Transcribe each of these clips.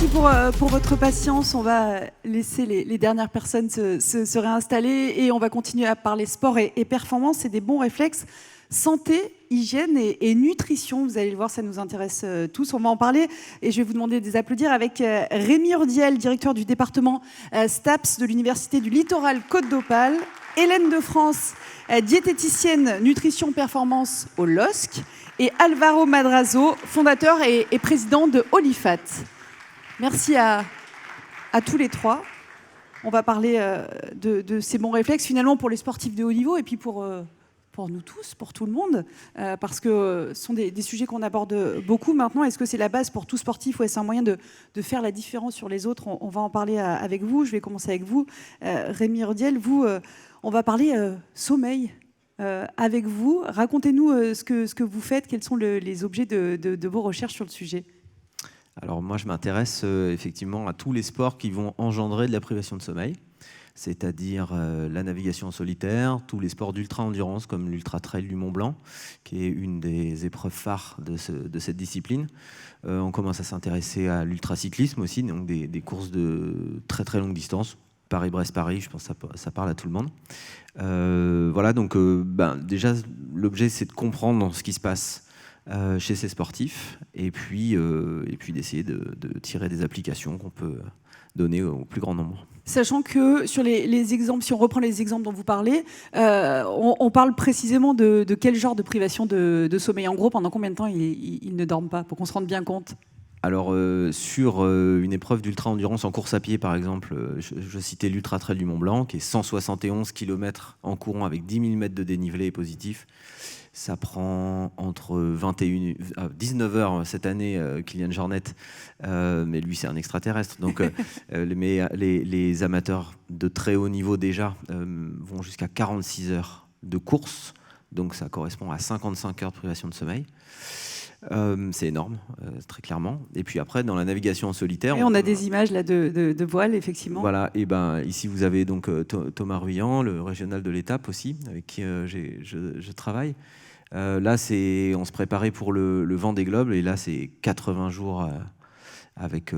Merci pour votre patience. On va laisser les dernières personnes se réinstaller et on va continuer à parler sport et performance et des bons réflexes. Santé, hygiène et nutrition, vous allez le voir, ça nous intéresse tous. On va en parler et je vais vous demander de les applaudir avec Rémi Urdiel, directeur du département STAPS de l'Université du Littoral Côte d'Opale, Hélène de France, diététicienne nutrition performance au LOSC, et Alvaro Madrazo, fondateur et président de Olifat. Merci à tous les trois. On va parler de ces bons réflexes finalement pour les sportifs de haut niveau et puis pour nous tous, pour tout le monde, parce que ce sont des sujets qu'on aborde beaucoup maintenant. Est-ce que c'est la base pour tout sportif ou est-ce un moyen de faire la différence sur les autres? On va en parler avec vous. Je vais commencer avec vous, Rémi Urdiel. Vous, on va parler sommeil avec vous. Racontez-nous ce que vous faites, quels sont les objets de vos recherches sur le sujet. Alors moi, je m'intéresse effectivement à tous les sports qui vont engendrer de la privation de sommeil, c'est-à-dire la navigation en solitaire, tous les sports d'ultra-endurance comme l'ultra-trail du Mont-Blanc, qui est une des épreuves phares de cette discipline. On commence à s'intéresser à l'ultracyclisme aussi, donc des courses de très très longue distance. Paris-Brest-Paris, je pense que ça parle à tout le monde. Voilà, donc déjà, l'objet, c'est de comprendre ce qui se passe chez ces sportifs et puis d'essayer de tirer des applications qu'on peut donner au plus grand nombre. Sachant que sur les exemples, si on reprend les exemples dont vous parlez, on parle précisément de quel genre de privation de sommeil? En gros, pendant combien de temps ils ne dorment pas, pour qu'on se rende bien compte? Alors, sur une épreuve d'ultra-endurance en course à pied, par exemple, je citais l'Ultra-Trail du Mont-Blanc, qui est 171 km en courant avec 10 000 mètres de dénivelé positif. Ça prend entre 19 heures cette année, Kylian Jornet, mais lui c'est un extraterrestre. Donc les amateurs de très haut niveau déjà vont jusqu'à 46 heures de course, donc ça correspond à 55 heures de privation de sommeil. C'est énorme, très clairement. Et puis après, dans la navigation en solitaire... Et on a des images là de voile, effectivement. Voilà, et ici vous avez donc Thomas Ruyant, le régional de l'étape aussi, avec qui je travaille. Là, on se préparait pour le Vendée Globe, et là, c'est 80 jours avec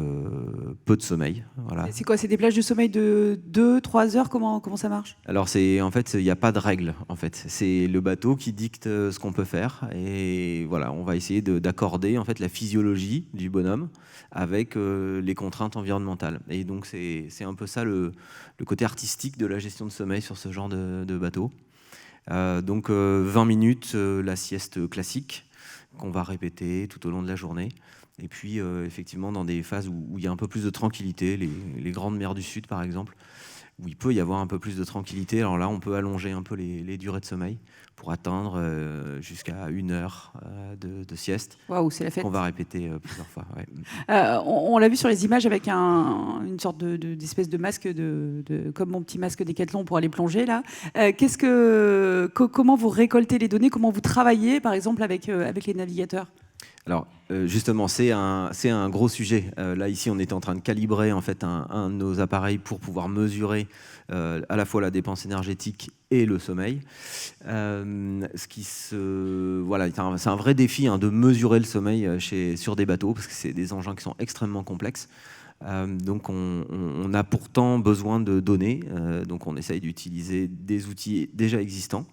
peu de sommeil. Voilà. C'est quoi? C'est des plages de sommeil de 2-3 heures? Comment ça marche? Alors, en fait, il n'y a pas de règle. En fait. C'est le bateau qui dicte ce qu'on peut faire. Et voilà, on va essayer d'accorder en fait, la physiologie du bonhomme avec les contraintes environnementales. Et donc, c'est un peu ça le côté artistique de la gestion de sommeil sur ce genre de bateau. Donc 20 minutes, la sieste classique qu'on va répéter tout au long de la journée. Et puis effectivement dans des phases où il y a un peu plus de tranquillité, les grandes mers du Sud par exemple, où il peut y avoir un peu plus de tranquillité. Alors là, on peut allonger un peu les durées de sommeil pour atteindre jusqu'à 1 heure de sieste. Waouh, c'est la fête. Qu'on va répéter plusieurs fois. Ouais. On l'a vu sur les images avec une sorte d'espèce de masque, comme mon petit masque Décathlon pour aller plonger là. Comment vous récoltez les données? Comment vous travaillez, par exemple, avec les navigateurs? Alors, justement, c'est un gros sujet. Là, ici, on est en train de calibrer en fait, un de nos appareils pour pouvoir mesurer à la fois la dépense énergétique et le sommeil. Voilà, c'est un vrai défi de mesurer le sommeil sur des bateaux, parce que c'est des engins qui sont extrêmement complexes. Donc, on a pourtant besoin de données. Donc, on essaye d'utiliser des outils déjà existants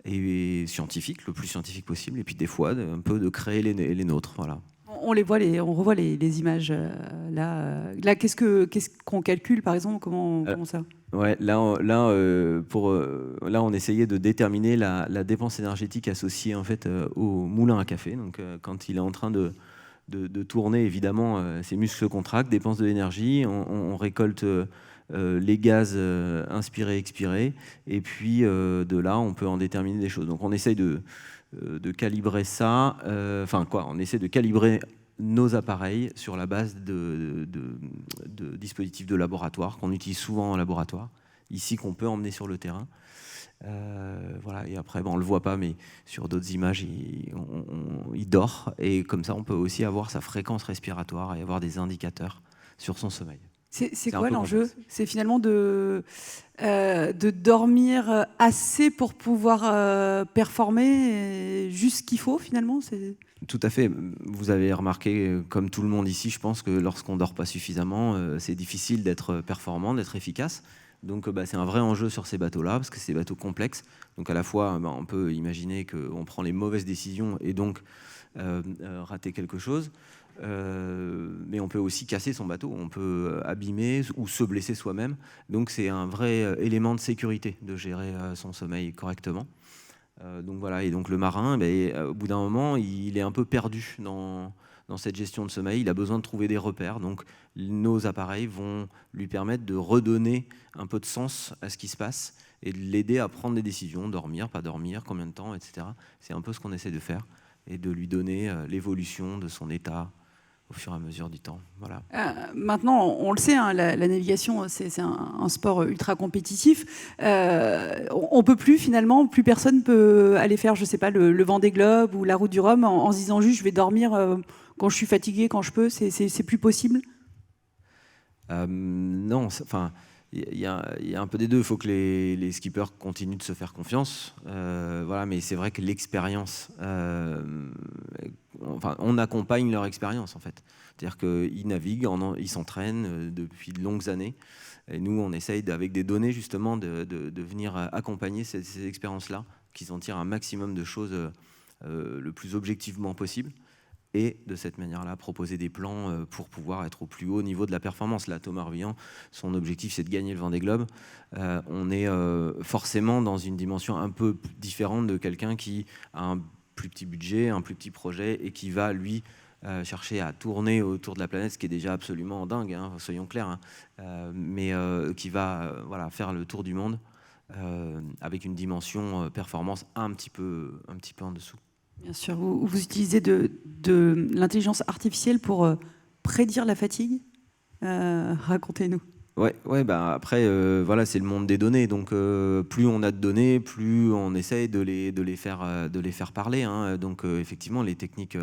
et scientifique, le plus scientifique possible, et puis des fois un peu de créer les nôtres. Voilà. On revoit les images là. Là, qu'est-ce qu'on calcule par exemple? Comment ça? Ouais, là, on essayait de déterminer la dépense énergétique associée en fait au moulin à café. Donc, quand il est en train de tourner, évidemment, ses muscles se contractent, dépensent de l'énergie. On récolte les gaz inspirés, expirés, et puis de là, on peut en déterminer des choses. Donc, on essaye de calibrer ça. On essaie de calibrer nos appareils sur la base de dispositifs de laboratoire qu'on utilise souvent en laboratoire, ici qu'on peut emmener sur le terrain. Voilà, et après, on ne le voit pas, mais sur d'autres images, il dort. Et comme ça, on peut aussi avoir sa fréquence respiratoire et avoir des indicateurs sur son sommeil. C'est quoi l'enjeu? C'est finalement de dormir assez pour pouvoir performer, juste ce qu'il faut finalement? Tout à fait. Vous avez remarqué, comme tout le monde ici, je pense que lorsqu'on ne dort pas suffisamment, c'est difficile d'être performant, d'être efficace. Donc c'est un vrai enjeu sur ces bateaux-là, parce que c'est des bateaux complexes. Donc à la fois, on peut imaginer qu'on prend les mauvaises décisions et donc rater quelque chose. Mais on peut aussi casser son bateau, on peut abîmer ou se blesser soi-même. Donc c'est un vrai élément de sécurité de gérer son sommeil correctement. Donc voilà, et donc le marin, au bout d'un moment, il est un peu perdu dans cette gestion de sommeil. Il a besoin de trouver des repères. Donc nos appareils vont lui permettre de redonner un peu de sens à ce qui se passe et de l'aider à prendre des décisions, dormir, pas dormir, combien de temps, etc. C'est un peu ce qu'on essaie de faire et de lui donner l'évolution de son état au fur et à mesure du temps. Voilà. Maintenant, on le sait, hein, la navigation, c'est un sport ultra compétitif. On peut plus, finalement, plus personne peut aller faire, je sais pas, le Vendée Globe ou la Route du Rhum en se disant juste, je vais dormir quand je suis fatigué, quand je peux. C'est plus possible. Non, enfin, il y a un peu des deux. Il faut que les skippers continuent de se faire confiance. Voilà, mais c'est vrai que l'expérience, on accompagne leur expérience en fait. C'est-à-dire qu'ils naviguent, ils s'entraînent depuis de longues années. Et nous, on essaye avec des données justement de venir accompagner ces expériences-là, qu'ils en tirent un maximum de choses le plus objectivement possible. Et de cette manière-là, proposer des plans pour pouvoir être au plus haut niveau de la performance. Là, Thomas Ruyant, son objectif, c'est de gagner le Vendée Globe. On est forcément dans une dimension un peu différente de quelqu'un qui a un plus petit budget, un plus petit projet, et qui va, lui, chercher à tourner autour de la planète, ce qui est déjà absolument dingue, hein, soyons clairs, hein, mais qui va faire le tour du monde avec une dimension performance un petit peu en dessous. Bien sûr, vous utilisez de l'intelligence artificielle pour prédire la fatigue. Racontez-nous. Ouais, après, voilà, c'est le monde des données. Donc, plus on a de données, plus on essaye de les faire parler. Hein. Donc, effectivement, les techniques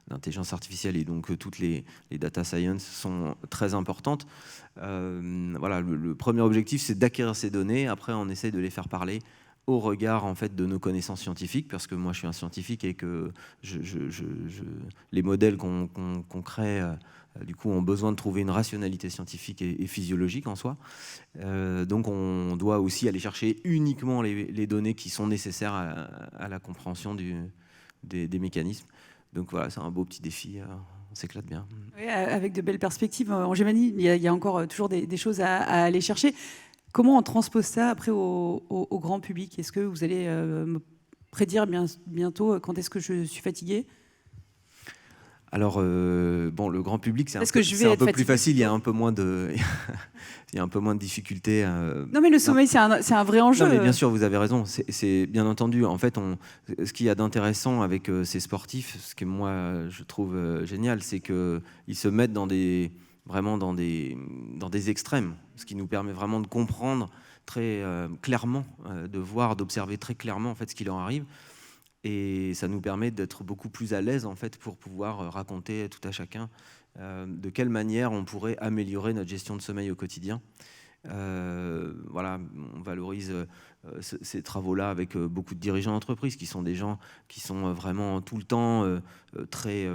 d'intelligence artificielle et donc toutes les data science sont très importantes. Voilà, le premier objectif, c'est d'acquérir ces données. Après, on essaye de les faire parler au regard en fait de nos connaissances scientifiques, parce que moi je suis un scientifique et que les modèles qu'on crée du coup ont besoin de trouver une rationalité scientifique et physiologique en soi. Donc on doit aussi aller chercher uniquement les données qui sont nécessaires à la compréhension des mécanismes. Donc voilà, c'est un beau petit défi. On s'éclate bien. Oui, avec de belles perspectives. En Gémanie, il y a encore toujours des choses à aller chercher. Comment on transpose ça après au grand public? Est-ce que vous allez me prédire bientôt quand est-ce que je suis fatigué? Alors, bon, le grand public, c'est un peu plus facile. Il y a un peu moins de, il y a un peu moins de difficultés. Non, mais le sommeil, c'est un vrai enjeu. Non, mais bien sûr, vous avez raison. C'est bien entendu. En fait, ce qu'il y a d'intéressant avec ces sportifs, ce que moi je trouve génial, c'est qu'ils se mettent vraiment dans des extrêmes, ce qui nous permet vraiment de comprendre très clairement, de voir, d'observer très clairement en fait ce qui leur arrive. Et ça nous permet d'être beaucoup plus à l'aise en fait pour pouvoir raconter tout à chacun de quelle manière on pourrait améliorer notre gestion de sommeil au quotidien. Voilà, on valorise ces travaux-là avec beaucoup de dirigeants d'entreprise qui sont des gens qui sont vraiment tout le temps très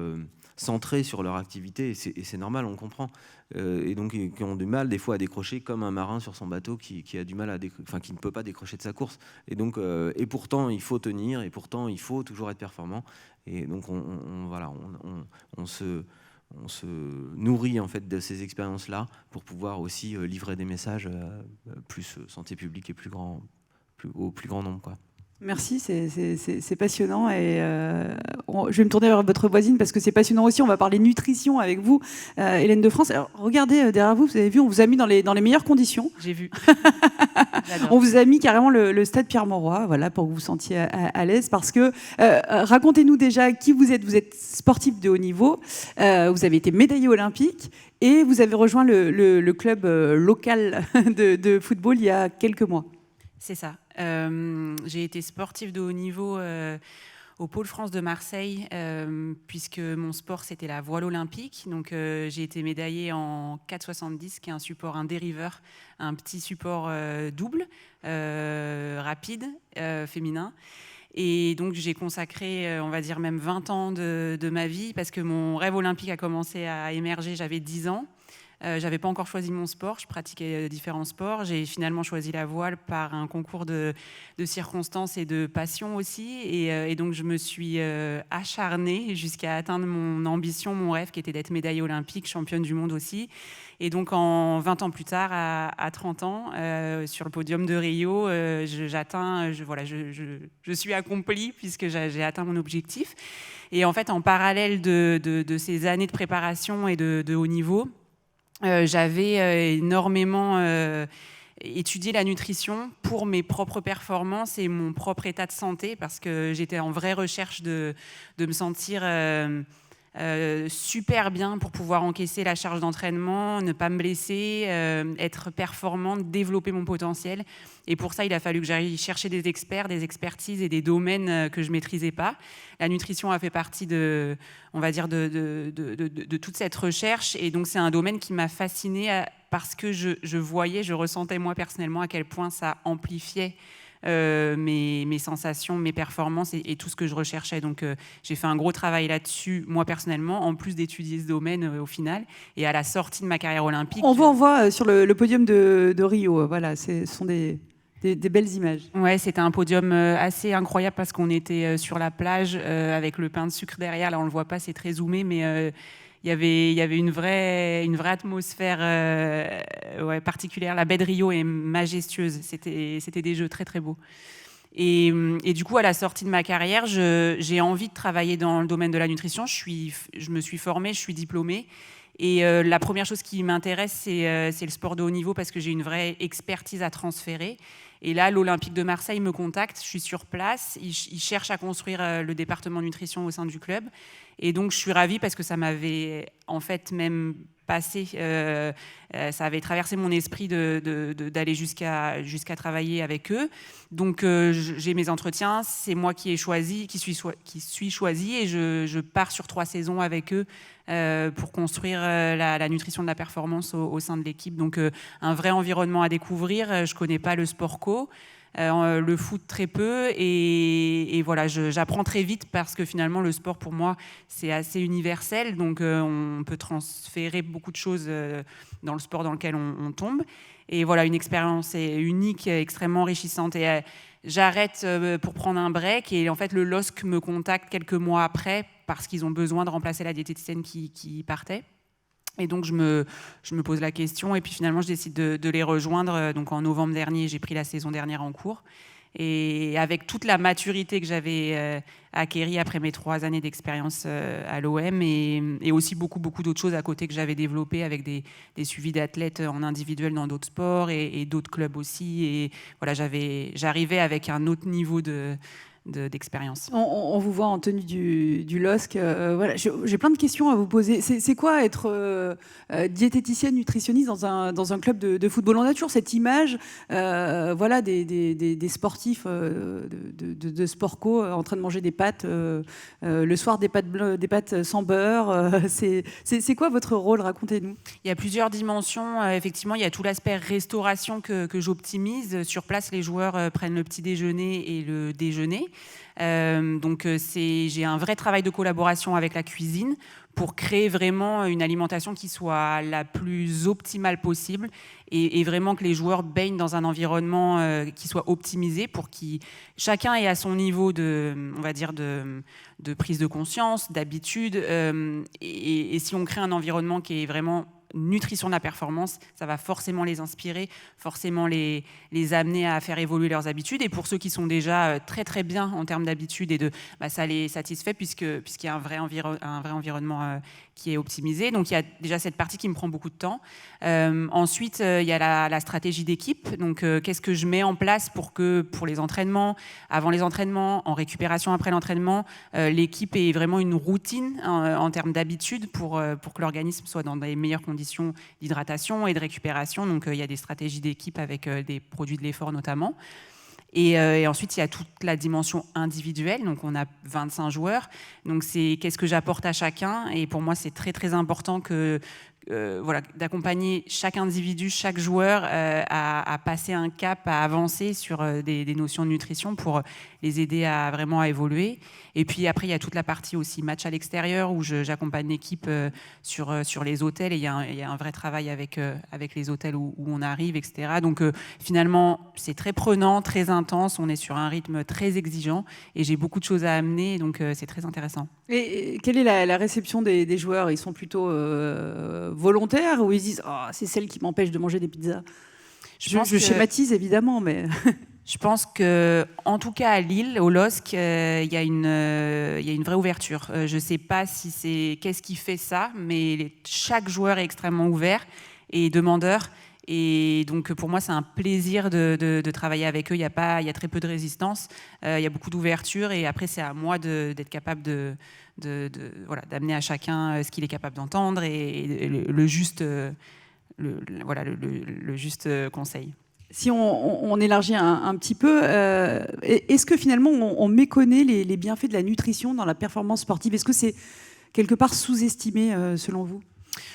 centrés sur leur activité, et c'est normal, on comprend, et donc qui ont du mal des fois à décrocher, comme un marin sur son bateau qui a du mal qui ne peut pas décrocher de sa course, et donc et pourtant il faut tenir, et pourtant il faut toujours être performant, et donc on se nourrit en fait de ces expériences-là pour pouvoir aussi livrer des messages plus santé publique et au plus grand nombre, quoi. Merci, c'est passionnant. Et je vais me tourner vers votre voisine parce que c'est passionnant aussi. On va parler nutrition avec vous, Hélène de France. Alors, regardez derrière vous, vous avez vu, on vous a mis dans les meilleures conditions. J'ai vu. On vous a mis carrément le stade Pierre-Mauroy, voilà, pour que vous vous sentiez à l'aise. Parce que, racontez-nous déjà qui vous êtes. Vous êtes sportif de haut niveau, vous avez été médaillé olympique et vous avez rejoint le club local de football il y a quelques mois. C'est ça. J'ai été sportive de haut niveau au Pôle France de Marseille, puisque mon sport, c'était la voile olympique. Donc, j'ai été médaillée en 4,70, qui est un dériveur, un petit support double, rapide, féminin. Et donc, j'ai consacré, on va dire, même 20 ans de ma vie, parce que mon rêve olympique a commencé à émerger, j'avais 10 ans. Je n'avais pas encore choisi mon sport, je pratiquais différents sports. J'ai finalement choisi la voile par un concours de circonstances et de passion aussi. Et donc, je me suis acharnée jusqu'à atteindre mon ambition, mon rêve, qui était d'être médaillée olympique, championne du monde aussi. Et donc, 20 ans plus tard, à 30 ans, sur le podium de Rio, je suis accomplie puisque j'ai atteint mon objectif. Et en fait, en parallèle de ces années de préparation et de haut niveau, j'avais énormément étudié la nutrition pour mes propres performances et mon propre état de santé, parce que j'étais en vraie recherche de me sentir super bien pour pouvoir encaisser la charge d'entraînement, ne pas me blesser, être performante, développer mon potentiel. Et pour ça, il a fallu que j'aille chercher des experts, des expertises et des domaines que je ne maîtrisais pas. La nutrition a fait partie de toute cette recherche. Et donc, c'est un domaine qui m'a fascinée parce que je ressentais moi personnellement à quel point ça amplifiait mes sensations, mes performances et tout ce que je recherchais. Donc, j'ai fait un gros travail là-dessus, moi personnellement, en plus d'étudier ce domaine au final. Et à la sortie de ma carrière olympique... On voit sur le podium de Rio. Voilà, ce sont des belles images. Ouais, c'était un podium assez incroyable parce qu'on était sur la plage avec le pain de sucre derrière. Là, on le voit pas, c'est très zoomé, mais il y avait une vraie atmosphère particulière. La baie de Rio est majestueuse. C'était des jeux très très beaux. Et du coup, à la sortie de ma carrière, j'ai envie de travailler dans le domaine de la nutrition. Je me suis formée, je suis diplômée. Et la première chose qui m'intéresse, c'est le sport de haut niveau parce que j'ai une vraie expertise à transférer. Et là, l'Olympique de Marseille me contacte, je suis sur place, ils cherchent à construire le département nutrition au sein du club. Et donc, je suis ravie parce que ça m'avait en fait même passé, ça avait traversé mon esprit d'aller jusqu'à travailler avec eux. Donc, j'ai mes entretiens, c'est moi qui suis choisie et je pars sur 3 saisons avec eux pour construire la nutrition de la performance au sein de l'équipe. Donc, un vrai environnement à découvrir. Je ne connais pas le sport co. Le foot très peu et voilà, j'apprends très vite parce que finalement le sport pour moi c'est assez universel, donc on peut transférer beaucoup de choses dans le sport dans lequel on tombe, et voilà, une expérience unique, extrêmement enrichissante. Et j'arrête pour prendre un break et en fait le LOSC me contacte quelques mois après parce qu'ils ont besoin de remplacer la diététicienne qui partait. Et donc, je me pose la question et puis finalement, je décide de les rejoindre. Donc, en novembre dernier, j'ai pris la saison dernière en cours. Et avec toute la maturité que j'avais acquérie après mes 3 années d'expérience à l'OM et aussi beaucoup d'autres choses à côté que j'avais développées avec des suivis d'athlètes en individuel dans d'autres sports et d'autres clubs aussi. Et voilà, j'arrivais avec un autre niveau d'expérience. On vous voit en tenue du LOSC. Voilà, j'ai plein de questions à vous poser. C'est quoi être diététicienne, nutritionniste dans un club de football? On a toujours cette image voilà, des sportifs de sport co en train de manger des pâtes le soir, des pâtes sans beurre. C'est quoi votre rôle? Racontez-nous. Il y a plusieurs dimensions. Effectivement, il y a tout l'aspect restauration que j'optimise. Sur place, les joueurs prennent le petit déjeuner et le déjeuner. Donc j'ai un vrai travail de collaboration avec la cuisine pour créer vraiment une alimentation qui soit la plus optimale possible et vraiment que les joueurs baignent dans un environnement qui soit optimisé pour que chacun ait à son niveau on va dire de prise de conscience, d'habitude. Et si on crée un environnement qui est vraiment nutrition de la performance, ça va forcément les inspirer, forcément les amener à faire évoluer leurs habitudes. Et pour ceux qui sont déjà très très bien en termes d'habitude ça les satisfait puisqu'il y a un vrai environnement qui est optimisé. Donc il y a déjà cette partie qui me prend beaucoup de temps. Ensuite, il y a la stratégie d'équipe. Donc qu'est-ce que je mets en place pour les entraînements, avant les entraînements, en récupération après l'entraînement, l'équipe ait vraiment une routine en termes d'habitude pour que l'organisme soit dans des meilleures conditions d'hydratation et de récupération. Donc il y a des stratégies d'équipe avec des produits de l'effort notamment. Et ensuite, il y a toute la dimension individuelle. Donc, on a 25 joueurs. Donc, c'est qu'est-ce que j'apporte à chacun. Et pour moi, c'est très, très important que d'accompagner chaque individu, chaque joueur à passer un cap, à avancer sur des notions de nutrition pour les aider à vraiment évoluer. Et puis après, il y a toute la partie aussi match à l'extérieur où j'accompagne l'équipe sur les hôtels et il y a un vrai travail avec les hôtels où on arrive, etc. Donc finalement, c'est très prenant, très intense, on est sur un rythme très exigeant et j'ai beaucoup de choses à amener, donc c'est très intéressant. Et quelle est la réception des joueurs? Ils sont plutôt volontaires ou ils disent oh, c'est celle qui m'empêche de manger des pizzas? Je schématise évidemment, mais... Je pense que, en tout cas à Lille, au LOSC, il y a une vraie ouverture. Je ne sais pas si c'est qu'est-ce qui fait ça, mais chaque joueur est extrêmement ouvert et demandeur. Et donc pour moi, c'est un plaisir de travailler avec eux. Il y a très peu de résistance, il y a beaucoup d'ouverture. Et après, c'est à moi d'être capable d'amener à chacun ce qu'il est capable d'entendre et le juste conseil. Si on élargit un petit peu, est-ce que finalement on méconnaît les bienfaits de la nutrition dans la performance sportive? Est-ce que c'est quelque part sous-estimé selon vous?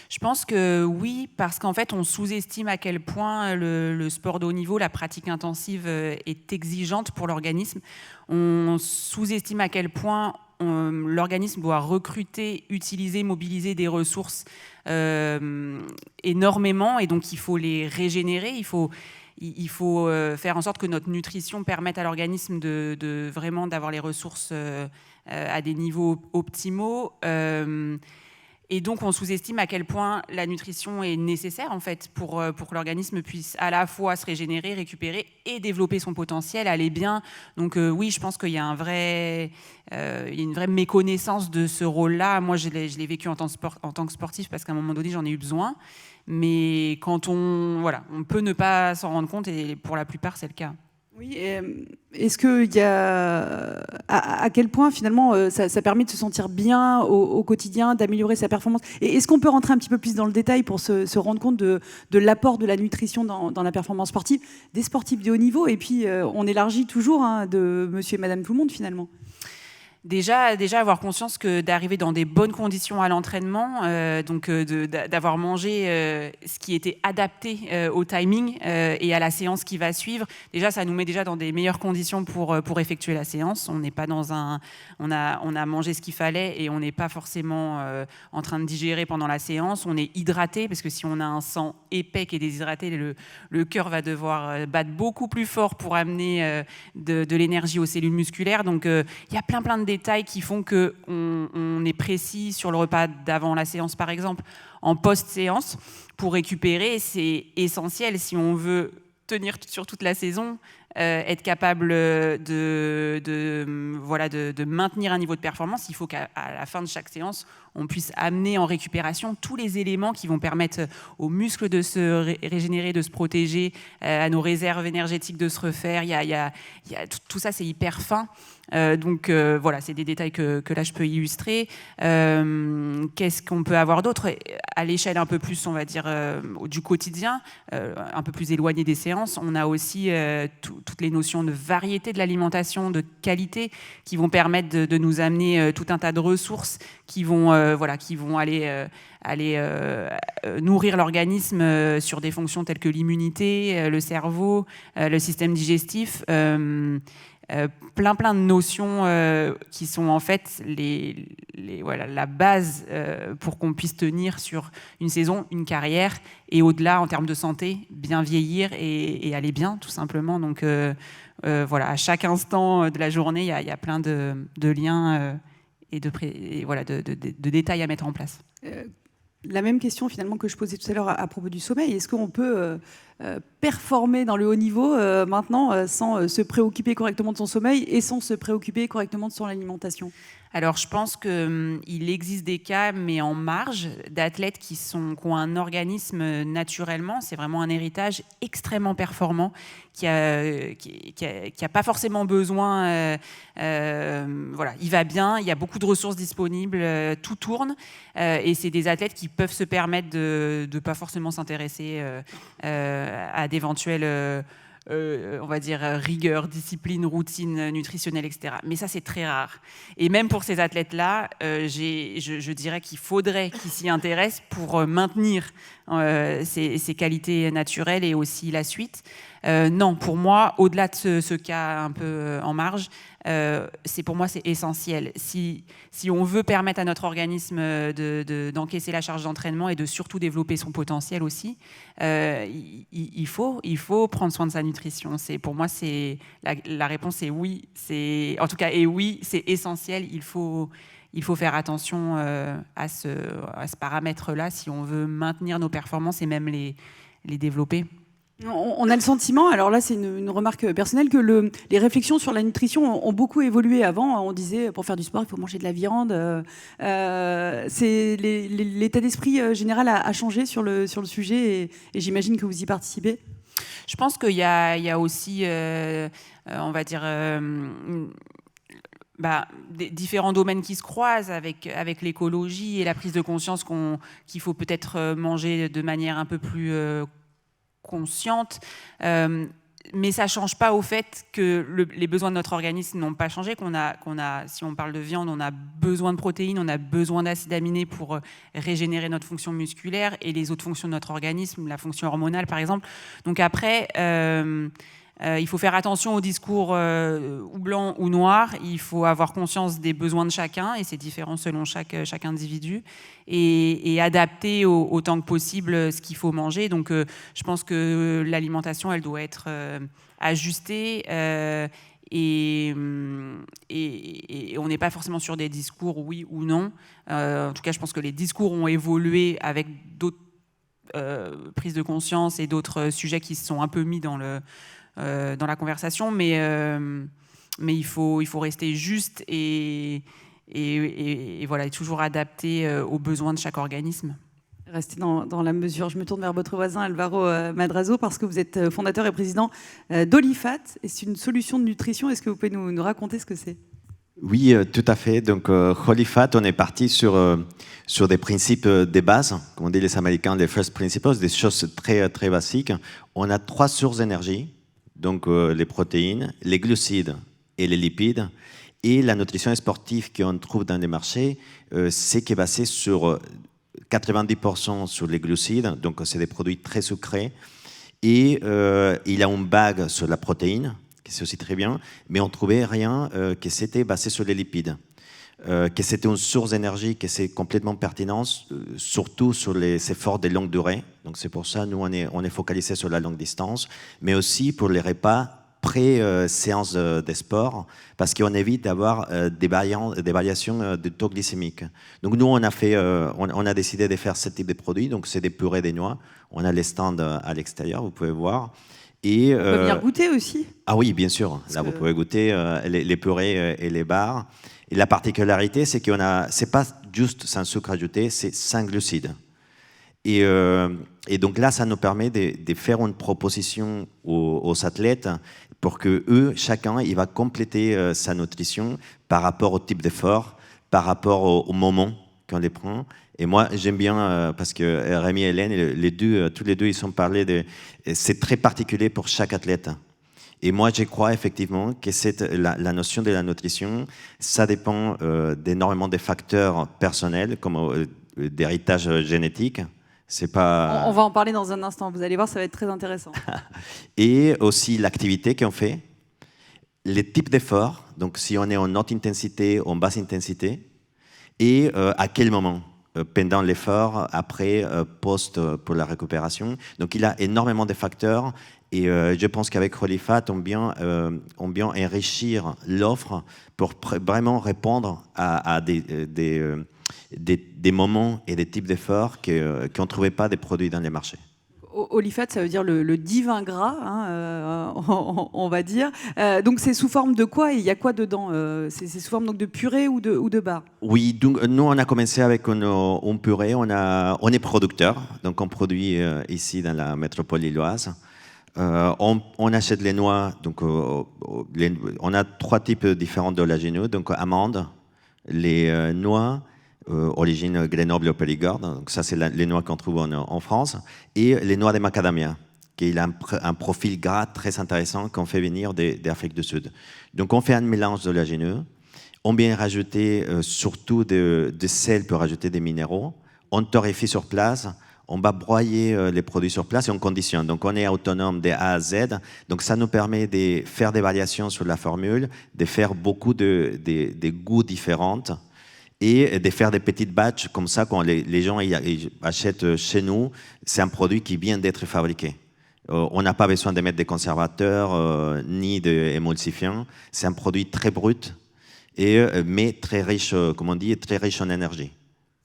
Je pense que oui, parce qu'en fait on sous-estime à quel point le sport de haut niveau, la pratique intensive est exigeante pour l'organisme. On sous-estime à quel point l'organisme doit recruter, utiliser, mobiliser des ressources énormément et donc il faut les régénérer, il faut faire en sorte que notre nutrition permette à l'organisme de vraiment d'avoir les ressources à des niveaux optimaux. Et donc, on sous-estime à quel point la nutrition est nécessaire, en fait, pour que l'organisme puisse à la fois se régénérer, récupérer et développer son potentiel, aller bien. Donc, oui, je pense qu'il y a une vraie méconnaissance de ce rôle-là. Moi, je l'ai vécu en tant que sportif parce qu'à un moment donné, j'en ai eu besoin. Mais quand on peut ne pas s'en rendre compte, et pour la plupart, c'est le cas. Oui, est-ce qu'il y a... À quel point, finalement, ça permet de se sentir bien au quotidien, d'améliorer sa performance? Et est-ce qu'on peut rentrer un petit peu plus dans le détail pour se rendre compte de l'apport de la nutrition dans la performance sportive des sportifs de haut niveau? Et puis, on élargit toujours de monsieur et madame tout le monde, finalement. Déjà avoir conscience que d'arriver dans des bonnes conditions à l'entraînement, d'avoir mangé ce qui était adapté au timing et à la séance qui va suivre. Déjà, ça nous met déjà dans des meilleures conditions pour effectuer la séance. On n'est pas on a mangé ce qu'il fallait et on n'est pas forcément en train de digérer pendant la séance. On est hydraté parce que si on a un sang épais qui est déshydraté, le cœur va devoir battre beaucoup plus fort pour amener de l'énergie aux cellules musculaires. Donc, il y a plein de détails qui font qu'on est précis sur le repas d'avant la séance, par exemple. En post-séance, pour récupérer, c'est essentiel si on veut tenir sur toute la saison, être capable de maintenir un niveau de performance. Il faut qu'à la fin de chaque séance, on puisse amener en récupération tous les éléments qui vont permettre aux muscles de se régénérer, de se protéger, à nos réserves énergétiques de se refaire. Tout ça, c'est hyper fin. C'est des détails que là je peux illustrer. Qu'est-ce qu'on peut avoir d'autre à l'échelle un peu plus, on va dire, du quotidien, un peu plus éloigné des séances? On a aussi toutes les notions de variété de l'alimentation, de qualité, qui vont permettre de nous amener tout un tas de ressources qui vont aller nourrir l'organisme sur des fonctions telles que l'immunité, le cerveau, le système digestif. Plein de notions qui sont en fait la base pour qu'on puisse tenir sur une saison, une carrière et au-delà en termes de santé, bien vieillir et aller bien tout simplement. Donc à chaque instant de la journée, il y a plein de liens et de détails à mettre en place. La même question finalement que je posais tout à l'heure à propos du sommeil. Est-ce qu'on peut performer dans le haut niveau maintenant sans se préoccuper correctement de son sommeil et sans se préoccuper correctement de son alimentation? Alors, je pense qu'il existe des cas, mais en marge, d'athlètes qui ont un organisme naturellement. C'est vraiment un héritage extrêmement performant qui a pas forcément besoin. Il va bien, il y a beaucoup de ressources disponibles, tout tourne. Et c'est des athlètes qui peuvent se permettre de ne pas forcément s'intéresser à d'éventuels on va dire, rigueur, discipline, routine nutritionnelle, etc. Mais ça, c'est très rare. Et même pour ces athlètes-là, je dirais qu'il faudrait qu'ils s'y intéressent pour maintenir ces qualités naturelles et aussi la suite. Non, pour moi, au-delà de ce cas un peu en marge, pour moi, c'est essentiel. Si on veut permettre à notre organisme d'encaisser la charge d'entraînement et de surtout développer son potentiel aussi, il faut prendre soin de sa nutrition. Pour moi, la réponse est oui. En tout cas, et oui, c'est essentiel. Il faut faire attention à ce paramètre-là si on veut maintenir nos performances et même les développer. On a le sentiment, alors là c'est une remarque personnelle, que les réflexions sur la nutrition ont beaucoup évolué. Avant, on disait pour faire du sport il faut manger de la viande. L'état d'esprit général a changé sur le sujet et j'imagine que vous y participez. Je pense qu'il y a aussi, on va dire, des différents domaines qui se croisent avec l'écologie et la prise de conscience qu'il faut peut-être manger de manière un peu plus consciente, mais ça ne change pas au fait que les besoins de notre organisme n'ont pas changé, si on parle de viande, on a besoin de protéines, on a besoin d'acides aminés pour régénérer notre fonction musculaire et les autres fonctions de notre organisme, la fonction hormonale par exemple. Donc après, il faut faire attention au discours ou blanc ou noir, il faut avoir conscience des besoins de chacun, et c'est différent selon chaque individu, et adapter autant que possible ce qu'il faut manger. Donc je pense que l'alimentation, elle doit être ajustée, et on n'est pas forcément sur des discours oui ou non. En tout cas, je pense que les discours ont évolué avec d'autres prises de conscience et d'autres sujets qui se sont un peu mis dans la conversation, mais il faut rester juste et voilà, et toujours adapté aux besoins de chaque organisme. Restez dans la mesure. Je me tourne vers votre voisin Alvaro Madrazo, parce que vous êtes fondateur et président d'Olifat, et c'est une solution de nutrition. Est-ce que vous pouvez nous raconter ce que c'est ? Oui, tout à fait. Donc, Olifat, on est parti sur des principes de base, comme on dit les Américains, les first principles, des choses très, très basiques. On a 3 sources d'énergie, donc les protéines, les glucides et les lipides. Et la nutrition sportive qu'on trouve dans les marchés, c'est qui est basée sur 90% sur les glucides, donc c'est des produits très sucrés. Et il y a une bague sur la protéine, qui c'est aussi très bien, mais on ne trouvait rien qui s'était basé sur les lipides. Que c'était une source d'énergie qui est complètement pertinente, surtout sur les efforts de longue durée. Donc c'est pour ça, nous, on est focalisé sur la longue distance, mais aussi pour les repas pré-séance de sport, parce qu'on évite d'avoir des variations de taux glycémique. Donc nous, on a décidé de faire ce type de produit, donc c'est des purées de noix. On a les stands à l'extérieur, vous pouvez voir. Et, on peut venir goûter aussi. Ah oui, bien sûr. Là, vous pouvez goûter les purées et les bars. Et la particularité, c'est que c'est pas juste sans sucre ajouté, c'est sans glucides. Et donc là, ça nous permet de faire une proposition aux athlètes pour que eux, chacun, il va compléter sa nutrition par rapport au type d'effort, par rapport au moment qu'on les prend. Et moi, j'aime bien, parce que Rémi et Hélène, tous les deux, ils sont parlé c'est très particulier pour chaque athlète. Et moi, je crois effectivement que la notion de la nutrition, ça dépend d'énormément de facteurs personnels, comme d'héritage génétique. C'est pas... On va en parler dans un instant, vous allez voir, ça va être très intéressant. Et aussi l'activité qu'on fait, les types d'efforts, donc si on est en haute intensité ou en basse intensité, et à quel moment, pendant l'effort, après, post pour la récupération. Donc il y a énormément de facteurs. Et je pense qu'avec Olifat, on vient enrichir l'offre pour vraiment répondre à des moments et des types d'efforts qu'on ne trouvait pas des produits dans les marchés. Olifat, ça veut dire le divin gras, hein, on va dire. Donc c'est sous forme de quoi et il y a quoi dedans? C'est sous forme donc de purée ou de bar? Oui, donc nous on a commencé avec une purée. On est producteur, donc on produit ici dans la métropole lilloise. On achète les noix, donc on a 3 types différents d'oléagineux, donc amandes, les noix, origine Grenoble au Périgord, donc ça c'est les noix qu'on trouve en France, et les noix de macadamia. qu'il a un profil gras très intéressant qu'on fait venir d'Afrique du Sud. Donc on fait un mélange de d'oléagineux, on vient rajouter surtout de sel pour rajouter des minéraux, on torréfie sur place, on va broyer les produits sur place et on conditionne. Donc on est autonome de A à Z. Donc ça nous permet de faire des variations sur la formule, de faire beaucoup de goûts différents et de faire des petites batchs comme ça quand les gens ils achètent chez nous. C'est un produit qui vient d'être fabriqué. On n'a pas besoin de mettre des conservateurs ni d'émulsifiants. C'est un produit très brut, mais très riche, comme on dit, très riche en énergie.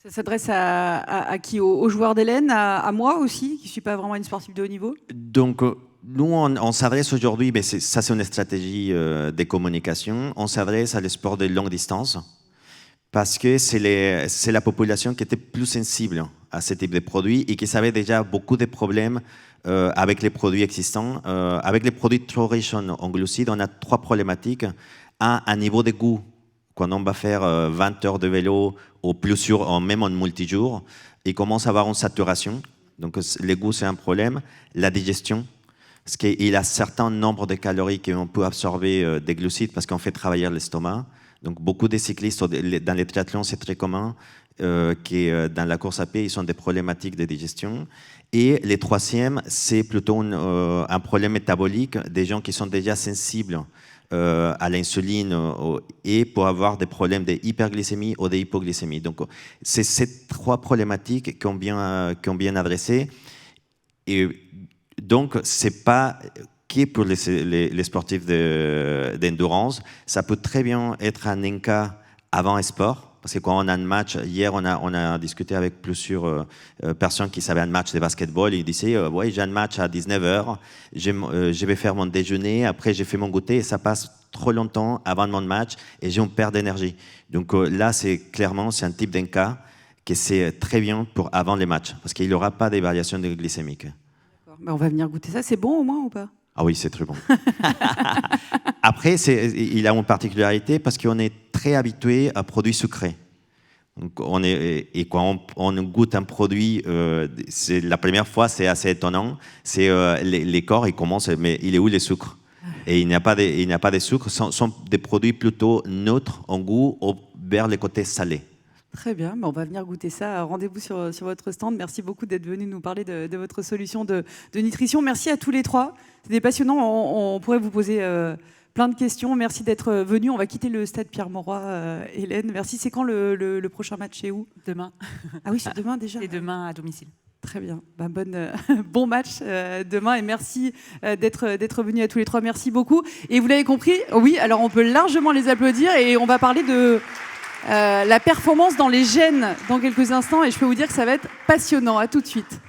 Ça s'adresse à qui? Aux joueurs d'Hélène, à moi aussi, qui ne suis pas vraiment une sportive de haut niveau? Donc, nous, on s'adresse aujourd'hui, mais ça c'est une stratégie de communication, on s'adresse à les sports de longue distance, parce que c'est la population qui était plus sensible à ce type de produits et qui savait déjà beaucoup de problèmes avec les produits existants. Avec les produits trop riches en glucides, on a 3 problématiques. Un niveau de goût. Quand on va faire 20 heures de vélo, ou plus sûr, même en multijour, il commence à avoir une saturation. Donc, le goût, c'est un problème. La digestion, parce qu'il a un certain nombre de calories qu'on peut absorber des glucides parce qu'on fait travailler l'estomac. Donc, beaucoup de cyclistes, dans les triathlons, c'est très commun, dans la course à pied, ils ont des problématiques de digestion. Et le troisième, c'est plutôt un problème métabolique des gens qui sont déjà sensibles à l'insuline et pour avoir des problèmes d'hyperglycémie ou d'hypoglycémie. Donc, c'est ces 3 problématiques qu'on vient adresser. Et donc, c'est pas que pour les sportifs d'endurance. Ça peut très bien être un encas avant un sport. Parce que quand on a un match, hier on a discuté avec plusieurs personnes qui savaient un match de basketball et ils disaient ouais, j'ai un match à 19h, je vais faire mon déjeuner, après j'ai fait mon goûter et ça passe trop longtemps avant mon match et j'ai une perte d'énergie. Donc là, clairement, c'est un type d'encas que c'est très bien pour avant les matchs parce qu'il n'y aura pas de variation glycémique. On va venir goûter ça. C'est bon au moins ou pas? Ah oui, c'est très bon. Après, il a une particularité parce qu'on est très habitué à produits sucrés. Donc et quand on goûte un produit, la première fois, c'est assez étonnant. C'est les corps, ils commencent, mais il est où les sucres? Et il n'y a pas de sucre. Ce sont des produits plutôt neutres en goût vers les côtés salés. Très bien, on va venir goûter ça. Rendez-vous sur votre stand. Merci beaucoup d'être venu nous parler de votre solution de nutrition. Merci à tous les 3. C'était passionnant. On pourrait vous poser plein de questions. Merci d'être venu. On va quitter le stade Pierre-Mauroy, Hélène. Merci. C'est quand le prochain match? C'est où? Demain. Ah oui, c'est demain déjà. C'est demain à domicile. Très bien. Bon match demain et merci d'être venus à tous les 3. Merci beaucoup. Et vous l'avez compris, oui, alors on peut largement les applaudir et on va parler de la performance dans les gènes dans quelques instants et je peux vous dire que ça va être passionnant. À tout de suite.